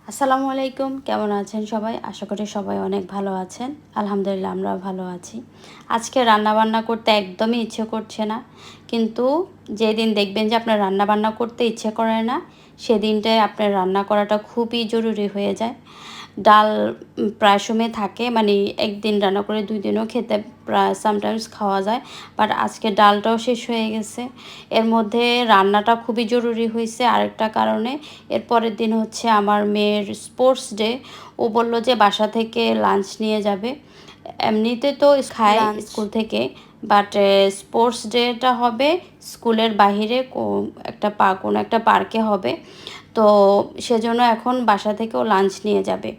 আসসালামু আলাইকুম, কেমন আছেন সবাই? আশা করি সবাই অনেক ভালো আছেন। আলহামদুলিল্লাহ আমরাও ভালো আছি। আজকে রান্নাবান্না করতে একদমই ইচ্ছে করছে না। কিন্তু যেদিন দেখবেন যে আপনার রান্নাবান্না করতে ইচ্ছে করে না, সেদিনটায় আপনার রান্না করাটা খুবই জরুরি হয়ে যায়। ডাল প্রায় সময় থাকে, মানে একদিন রান্না করে 2 দিনও খেতে প্রায় সামটাইমস খাওয়া যায়। বাট আজকে ডালটাও শেষ হয়ে গেছে। এর মধ্যে রান্নাটা খুবই জরুরি হইছে আরেকটা কারণে। এর পরের দিন হচ্ছে আমার মেয়ের স্পোর্টস ডে। ও বলল যে বাসা থেকে লাঞ্চ নিয়ে যাবে। এমনিতে তো খায় স্কুল থেকে, বাট স্পোর্টস ডেটা হবে স্কুলের বাহিরে কোনো একটা পার্কে হবে। তো সেজন্য এখন বাসা থেকেও লাঞ্চ নিয়ে যাবে।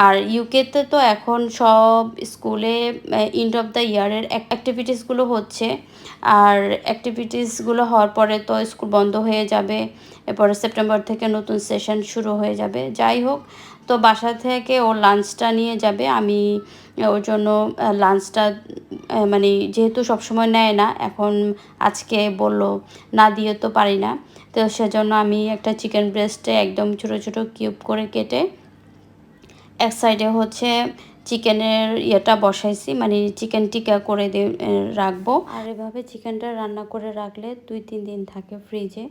আর ইউকেতে তো এখন সব স্কুলে এন্ড অফ দ্য ইয়ারের অ্যাক্টিভিটিসগুলো হচ্ছে। আর অ্যাক্টিভিটিসগুলো হওয়ার পরে তো স্কুল বন্ধ হয়ে যাবে। এরপরে সেপ্টেম্বর থেকে নতুন সেশন শুরু হয়ে যাবে। যাই হোক, তো বাসা থেকে ও লাঞ্চটা নিয়ে যাবে। আমি ওর জন্য লাঞ্চটা মানে যেহেতু সবসময় নেয় না, এখন আজকে বলল না দিয়ে তো পারি না। তো সেজন্য আমি একটা চিকেন ব্রেস্টে একদম ছোটো ছোটো কিউব করে কেটে এক সাইডে হচ্ছে চিকেনের ইয়েটা বসাইছি, মানে চিকেন টিকা করে দিয়ে রাখবো। আর এভাবে চিকেনটা রান্না করে রাখলে 2-3 দিন থাকে ফ্রিজে।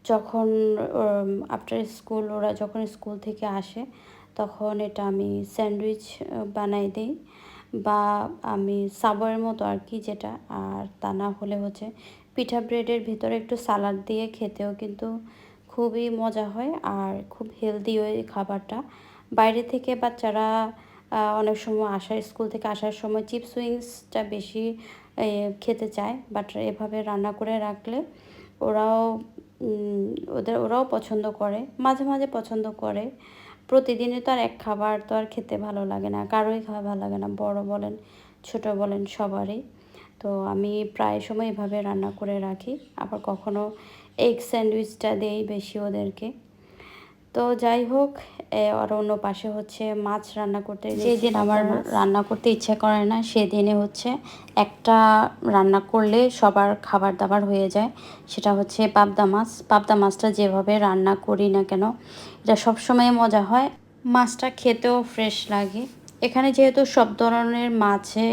যখন আফটার স্কুল ওরা যখন স্কুল থেকে আসে, তখন এটা আমি স্যান্ডউইচ বানাই দিই, বা আমি সাবওয়ের মতো আর কি যেটা। আর তা না হলে হচ্ছে পিঠা ব্রেডের ভিতরে একটু সালাড দিয়ে খেতেও কিন্তু খুবই মজা হয়, আর খুব হেলদি ওই খাবারটা। বাইরে থেকে বাচ্চারা অনেক সময় স্কুল থেকে আসার সময় চিপস উইংসটা বেশি খেতে চায়, বাট এভাবে রান্না করে রাখলে ওরাও ওরাও পছন্দ করে, মাঝে মাঝে পছন্দ করে। প্রতিদিনে তো আর এক খাবার তো আর খেতে ভালো লাগে না, কারোই খাওয়া ভালো লাগে না, বড় বলেন ছোট বলেন সবারই। তো আমি প্রায় সময় এভাবে রান্না করে রাখি। আবার কখনো এগ স্যান্ডউইচটা দেই বেশি ওদেরকে। তো যাই হোক, আর অন্য পাশে হচ্ছে মাছ রান্না করতে, যেদিন আমার রান্না করতে ইচ্ছে করে না সেদিনে হচ্ছে একটা রান্না করলে সবার খাবার দাবার হয়ে যায়। সেটা হচ্ছে পাবদা মাছ। পাবদা মাছটা যেভাবে রান্না করি না কেন, এটা সবসময় মজা হয়। মাছটা খেতেও ফ্রেশ লাগে। এখানে যেহেতু সব ধরনের মাছে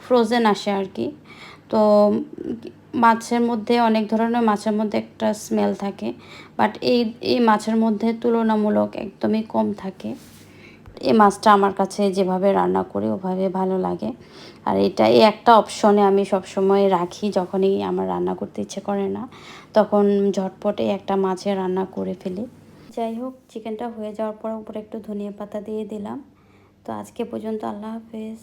ফ্রোজেন আসে আর কি, তো মাছের মধ্যে অনেক ধরনের মাছের মধ্যে একটা স্মেল থাকে, বাট এই মাছের মধ্যে তুলনামূলক একদমই কম থাকে। এই মাছটা আমার কাছে যেভাবে রান্না করি ওভাবে ভালো লাগে। আর এই একটা অপশনে আমি সবসময় রাখি, যখনই আমার রান্না করতে ইচ্ছে করে না তখন ঝটপটে একটা মাছের রান্না করে ফেলি। যাই হোক, চিকেনটা হয়ে যাওয়ার পর উপরে একটু ধনিয়া পাতা দিয়ে দিলাম। তো আজকে পর্যন্ত, আল্লাহ হাফেজ।